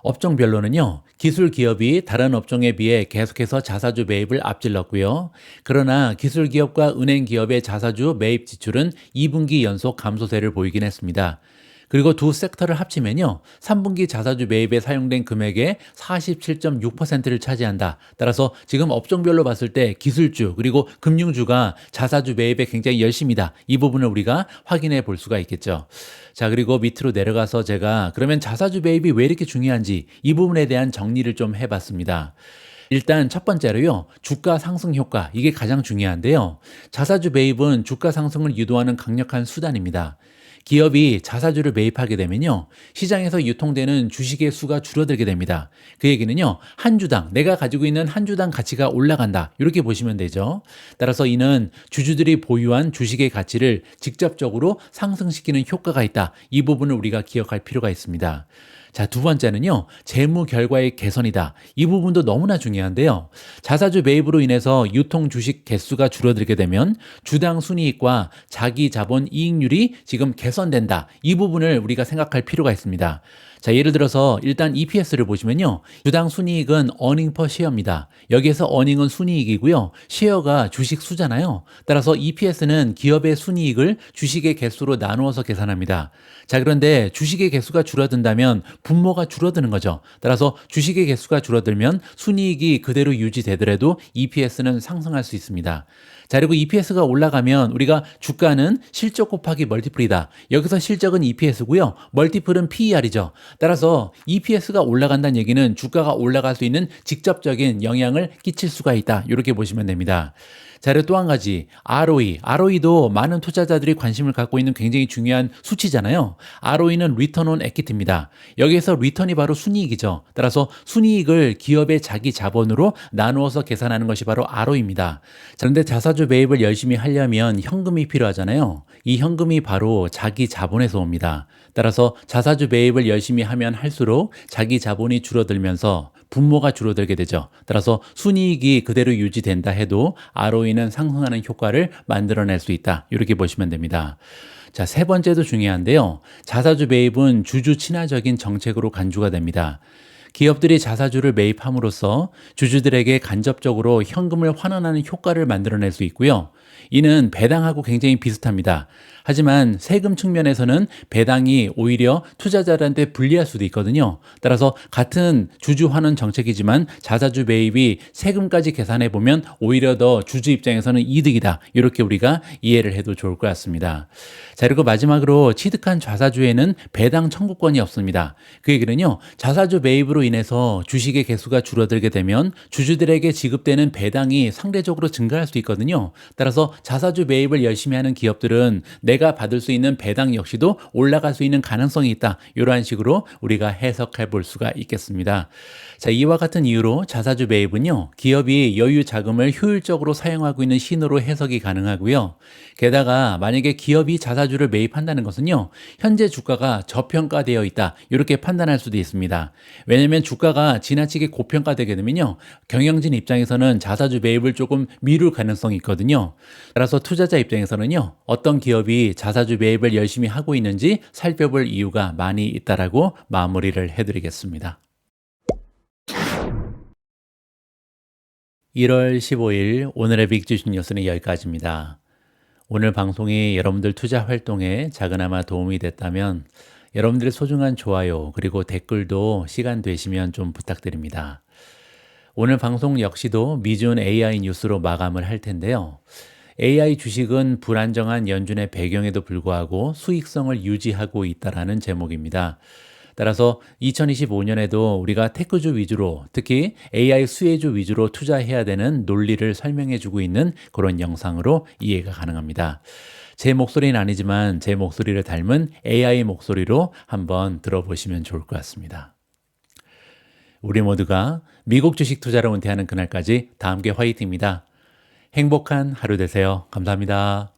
업종별로는요, 기술 기업이 다른 업종에 비해 계속해서 자사주 매입을 앞질렀고요. 그러나 기술 기업과 은행 기업의 자사주 매입 지출은 2분기 연속 감소세를 보이긴 했습니다. 그리고 두 섹터를 합치면요, 3분기 자사주 매입에 사용된 금액의 47.6%를 차지한다. 따라서 지금 업종별로 봤을 때 기술주 그리고 금융주가 자사주 매입에 굉장히 열심이다. 이 부분을 우리가 확인해 볼 수가 있겠죠. 자, 그리고 밑으로 내려가서 제가 그러면 자사주 매입이 왜 이렇게 중요한지 이 부분에 대한 정리를 좀 해봤습니다. 일단 첫 번째로요, 주가 상승 효과, 이게 가장 중요한데요. 자사주 매입은 주가 상승을 유도하는 강력한 수단입니다. 기업이 자사주를 매입하게 되면요, 시장에서 유통되는 주식의 수가 줄어들게 됩니다. 그 얘기는요, 한 주당, 내가 가지고 있는 한 주당 가치가 올라간다, 이렇게 보시면 되죠. 따라서 이는 주주들이 보유한 주식의 가치를 직접적으로 상승시키는 효과가 있다. 이 부분을 우리가 기억할 필요가 있습니다. 자, 두 번째는요, 재무 결과의 개선이다. 이 부분도 너무나 중요한데요. 자사주 매입으로 인해서 유통 주식 개수가 줄어들게 되면 주당 순이익과 자기 자본 이익률이 지금 개선된다. 이 부분을 우리가 생각할 필요가 있습니다. 자, 예를 들어서 일단 EPS를 보시면요, 주당 순이익은 earning per share입니다. 여기에서 earning은 순이익이고요, share가 주식 수잖아요. 따라서 EPS는 기업의 순이익을 주식의 개수로 나누어서 계산합니다. 자, 그런데 주식의 개수가 줄어든다면 분모가 줄어드는 거죠. 따라서 주식의 개수가 줄어들면 순이익이 그대로 유지되더라도 EPS는 상승할 수 있습니다. 자, 그리고 EPS가 올라가면 우리가 주가는 실적 곱하기 멀티플이다. 여기서 실적은 EPS고요. 멀티플은 PER이죠. 따라서 EPS가 올라간다는 얘기는 주가가 올라갈 수 있는 직접적인 영향을 끼칠 수가 있다. 이렇게 보시면 됩니다. 자, 그리고 또 한 가지, ROE. ROE도 많은 투자자들이 관심을 갖고 있는 굉장히 중요한 수치잖아요. ROE는 Return on Equity입니다. 여기에서 리턴이 바로 순이익이죠. 따라서 순이익을 기업의 자기 자본으로 나누어서 계산하는 것이 바로 ROE입니다. 자, 그런데 자사주 매입을 열심히 하려면 현금이 필요하잖아요. 이 현금이 바로 자기 자본에서 옵니다. 따라서 자사주 매입을 열심히 하면 할수록 자기 자본이 줄어들면서 분모가 줄어들게 되죠. 따라서 순이익이 그대로 유지된다 해도 ROE는 상승하는 효과를 만들어낼 수 있다. 이렇게 보시면 됩니다. 자, 세 번째도 중요한데요. 자사주 매입은 주주 친화적인 정책으로 간주가 됩니다. 기업들이 자사주를 매입함으로써 주주들에게 간접적으로 현금을 환원하는 효과를 만들어낼 수 있고요. 이는 배당하고 굉장히 비슷합니다. 하지만 세금 측면에서는 배당이 오히려 투자자들한테 불리할 수도 있거든요. 따라서 같은 주주 환원 정책이지만 자사주 매입이 세금까지 계산해 보면 오히려 더 주주 입장에서는 이득이다. 이렇게 우리가 이해를 해도 좋을 것 같습니다. 자, 그리고 마지막으로 취득한 자사주에는 배당 청구권이 없습니다. 그 얘기는요, 자사주 매입으로 인해서 주식의 개수가 줄어들게 되면 주주들에게 지급되는 배당이 상대적으로 증가할 수 있거든요. 따라서 자사주 매입을 열심히 하는 기업들은 내가 받을 수 있는 배당 역시도 올라갈 수 있는 가능성이 있다. 이러한 식으로 우리가 해석해 볼 수가 있겠습니다. 자, 이와 같은 이유로 자사주 매입은요, 기업이 여유 자금을 효율적으로 사용하고 있는 신호로 해석이 가능하고요. 게다가 만약에 기업이 자사주를 매입한다는 것은요, 현재 주가가 저평가되어 있다. 이렇게 판단할 수도 있습니다. 왜냐하면 주가가 지나치게 고평가되게 되면요, 경영진 입장에서는 자사주 매입을 조금 미룰 가능성이 있거든요. 따라서 투자자 입장에서는요, 어떤 기업이 자사주 매입을 열심히 하고 있는지 살펴볼 이유가 많이 있다라고 마무리를 해드리겠습니다. 1월 15일 오늘의 빅주식 뉴스는 여기까지입니다. 오늘 방송이 여러분들 투자 활동에 작은아마 도움이 됐다면 여러분들의 소중한 좋아요 그리고 댓글도 시간 되시면 좀 부탁드립니다. 오늘 방송 역시도 미준 AI 뉴스로 마감을 할 텐데요. AI 주식은 불안정한 연준의 배경에도 불구하고 수익성을 유지하고 있다라는 제목입니다. 따라서 2025년에도 우리가 테크주 위주로, 특히 AI 수혜주 위주로 투자해야 되는 논리를 설명해 주고 있는 그런 영상으로 이해가 가능합니다. 제 목소리는 아니지만 제 목소리를 닮은 AI 목소리로 한번 들어보시면 좋을 것 같습니다. 우리 모두가 미국 주식 투자를 은퇴하는 그날까지 다 함께 화이팅입니다. 행복한 하루 되세요. 감사합니다.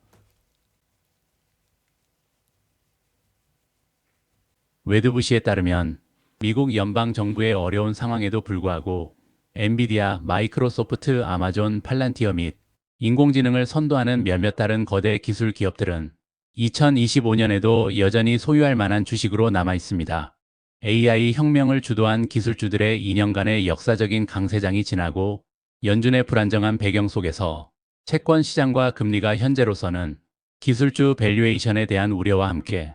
웨드부시에 따르면 미국 연방정부의 어려운 상황에도 불구하고 엔비디아, 마이크로소프트, 아마존, 팔란티어 및 인공지능을 선도하는 몇몇 다른 거대 기술 기업들은 2025년에도 여전히 소유할 만한 주식으로 남아 있습니다. AI 혁명을 주도한 기술주들의 2년간의 역사적인 강세장이 지나고 연준의 불안정한 배경 속에서 채권 시장과 금리가 현재로서는 기술주 밸류에이션에 대한 우려와 함께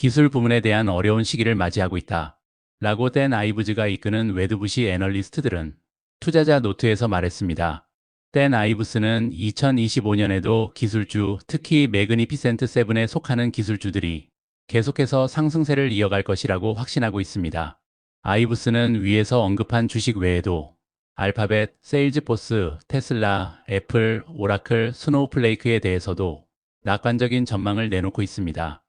기술 부문에 대한 어려운 시기를 맞이하고 있다. 라고 댄 아이브즈가 이끄는 웨드부시 애널리스트들은 투자자 노트에서 말했습니다. 댄 아이브스는 2025년에도 기술주, 특히 매그니피센트 세븐에 속하는 기술주들이 계속해서 상승세를 이어갈 것이라고 확신하고 있습니다. 아이브스는 위에서 언급한 주식 외에도 알파벳, 세일즈포스, 테슬라, 애플, 오라클, 스노우플레이크에 대해서도 낙관적인 전망을 내놓고 있습니다.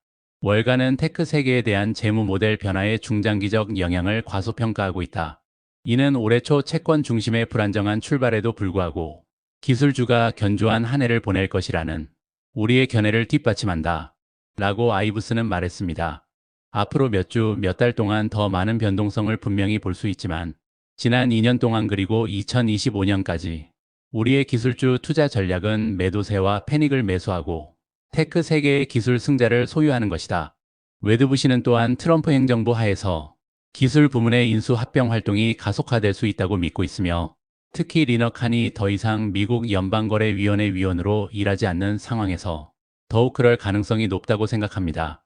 월가는 테크 세계에 대한 재무 모델 변화의 중장기적 영향을 과소평가하고 있다. 이는 올해 초 채권 중심의 불안정한 출발에도 불구하고 기술주가 견조한 한 해를 보낼 것이라는 우리의 견해를 뒷받침한다. 라고 아이브스는 말했습니다. 앞으로 몇 주, 몇 달 동안 더 많은 변동성을 분명히 볼 수 있지만 지난 2년 동안 그리고 2025년까지 우리의 기술주 투자 전략은 매도세와 패닉을 매수하고 테크 세계의 기술 승자를 소유하는 것이다. 웨드부시는 또한 트럼프 행정부 하에서 기술 부문의 인수 합병 활동이 가속화될 수 있다고 믿고 있으며 특히 리너칸이 더 이상 미국 연방거래위원회 위원으로 일하지 않는 상황에서 더욱 그럴 가능성이 높다고 생각합니다.